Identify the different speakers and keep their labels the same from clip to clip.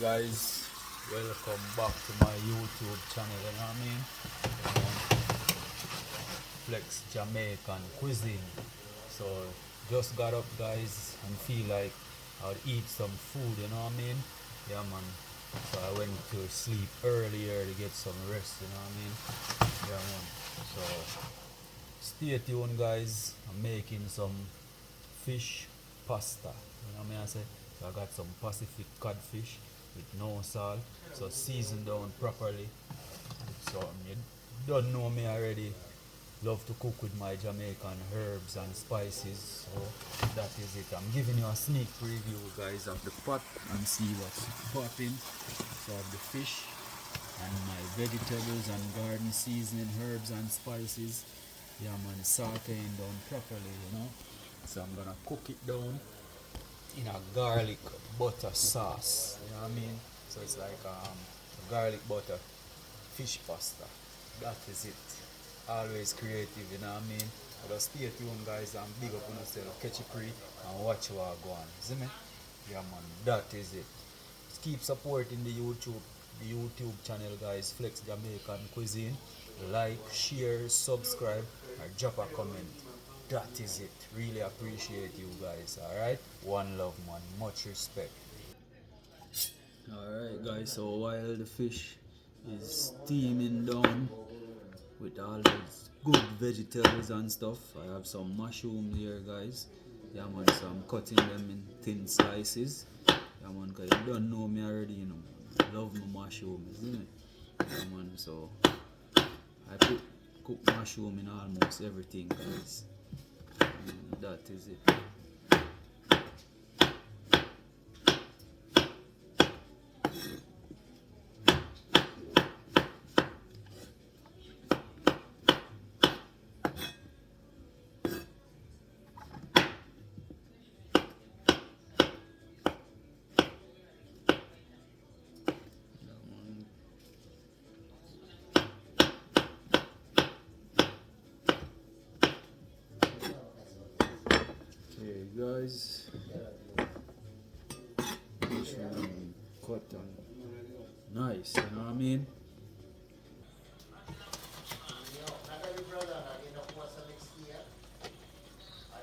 Speaker 1: Guys, welcome back to my YouTube channel, you know what I mean? Flex Jamaican cuisine. So just got up guys and feel like I'll eat some food, you know what I mean? Yeah man. So I went to sleep earlier to get some rest, you know what I mean? Yeah man. So stay tuned guys. I'm making some fish pasta. You know what I mean? I say, so I got some Pacific codfish with no salt, so seasoned down properly. So you don't know me already. Love to cook with my Jamaican herbs and spices. So that is it. I'm giving you a sneak preview, guys, of the pot and see what's popping. So I have the fish and my vegetables and garden seasoning, herbs and spices. Yeah man, sauteing down properly, you know. So I'm gonna cook it down in a garlic butter sauce. You know what I mean? So it's like garlic butter fish pasta. That is it. Always creative, you know what I mean? But stay tuned guys and big up on yourself, catch it free and watch what go on. See me? Yeah man, that is it. Just keep supporting the YouTube channel guys, Flex Jamaican Cuisine. Like, share, subscribe, or drop a comment. That is it. Really appreciate you guys. Alright? One love man. Much respect. Alright guys, so while the fish is steaming down with all those good vegetables and stuff, I have some mushrooms here guys. Yeah man, so I'm cutting them in thin slices. Yeah man, cause you don't know me already, you know. Love my mushrooms, isn't it? Yeah man, so I cook mushroom in almost everything guys. That is it. Okay guys, mushroom cut and nice, you know what I mean?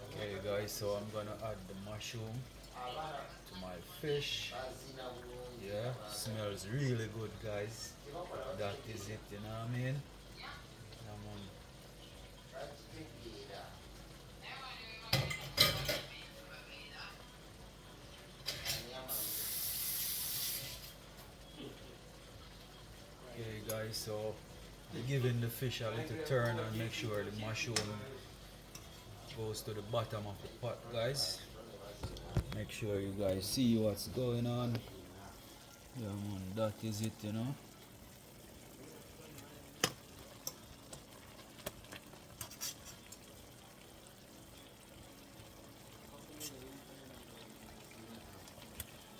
Speaker 1: Okay guys, so I'm gonna add the mushroom to my fish. Yeah, smells really good guys. That is it, you know what I mean? I'm on. Okay guys, so I'm giving the fish a little turn and make sure the mushroom goes to the bottom of the pot guys. Make sure you guys see what's going on. Yeah man, that is it, you know.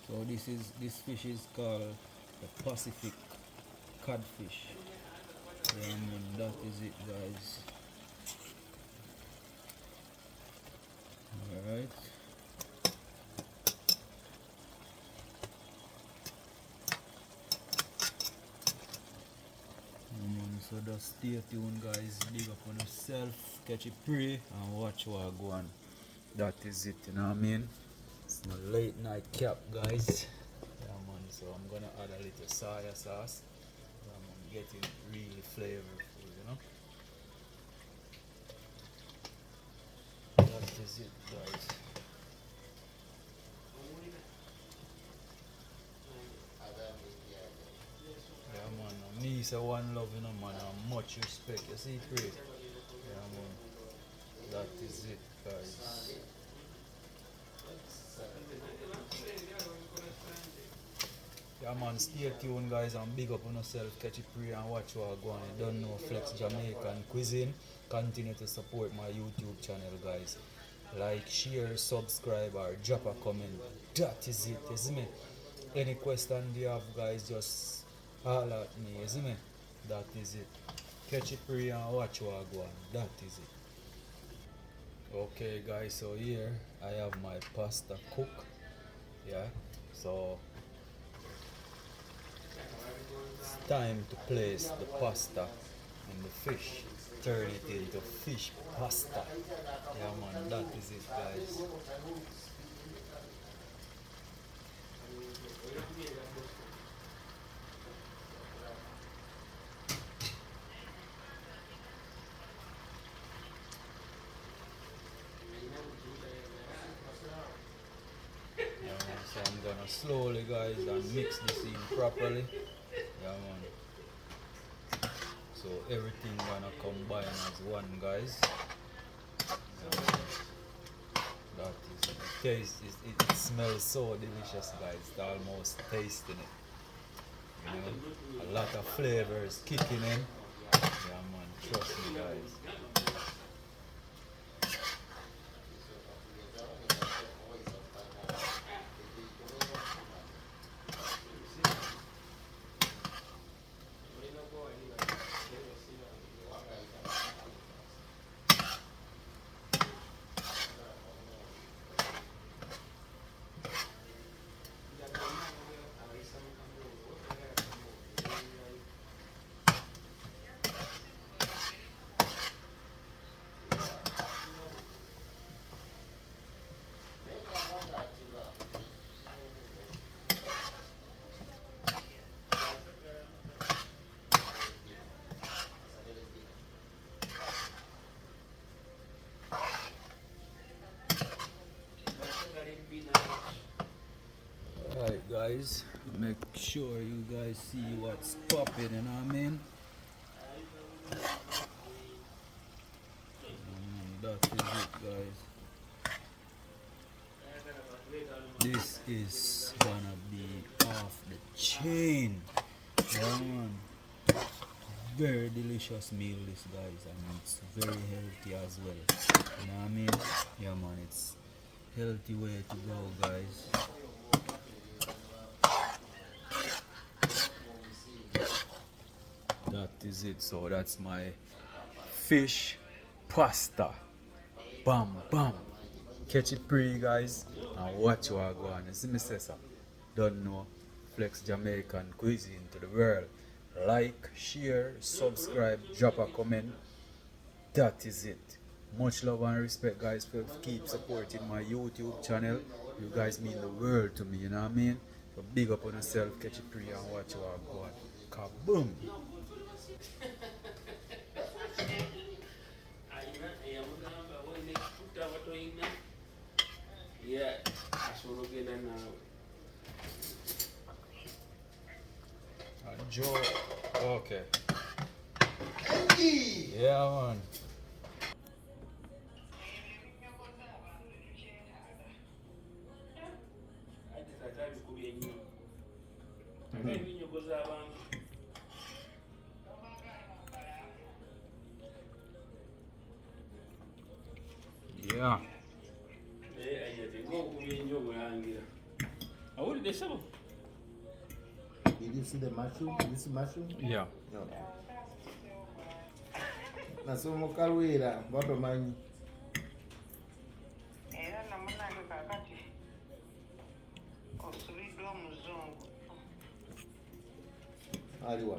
Speaker 1: So this fish is called the Pacific codfish. Yeah man, that is it guys. Alright. So just stay tuned guys, big up on yourself, catch it pre and watch what go on. That is it, you know what I mean? It's my late night cap guys. Yeah man, so I'm gonna add a little soya sauce. Yeah man, getting really flavorful, you know? That is it guys. Yeah man, me say one love, you know man, and much respect, you see pre. Yeah man, that is it guys. Yeah man, stay tuned guys and big up on yourself, catch it pre and watch what go on. You don't know Flex Jamaican Cuisine. Continue to support my YouTube channel guys. Like, share, subscribe or drop a comment. That is it, you see me? Any question you have guys, just holler at me, you see me? That is it. Catch it pre and watch what go on. That is it. Okay guys, so here I have my pasta cook. Yeah. So It's time to place the pasta and the fish. Turn it into fish pasta. Yeah man, that is it guys. Yeah, man. So I'm gonna slowly guys and mix this in properly. Yeah man. So everything gonna combine as one guys. Yeah, man. That is it. The taste is it smells so delicious guys. It's almost tasting it. You know? A lot of flavors kicking in. Yeah man, trust me guys. Alright guys, make sure you guys see what's popping, you know what I mean? That is it guys. This is gonna be off the chain. Yeah man. Very delicious meal this guys, and it's very healthy as well. You know what I mean? Yeah man, it's healthy way to go guys. That is it. So that's my fish pasta. Bam bam. Catch it pre guys and watch what I go on. You see me say so? Don't know. Flex Jamaican cuisine to the world. Like, share, subscribe, drop a comment. That is it. Much love and respect guys for keep supporting my YouTube channel. You guys mean the world to me, you know what I mean? So big up on yourself, catch it pre and watch what I go on. Kaboom!
Speaker 2: Yeah,
Speaker 1: Joe, okay. Yeah, man. Yeah.
Speaker 3: Did you see the mushroom? Did you see mushroom?
Speaker 1: Yeah.
Speaker 3: No. Nasomo kalwira mboto manyi.
Speaker 4: Era namunange kakati osubiddwa omuzungu
Speaker 3: Aliwa.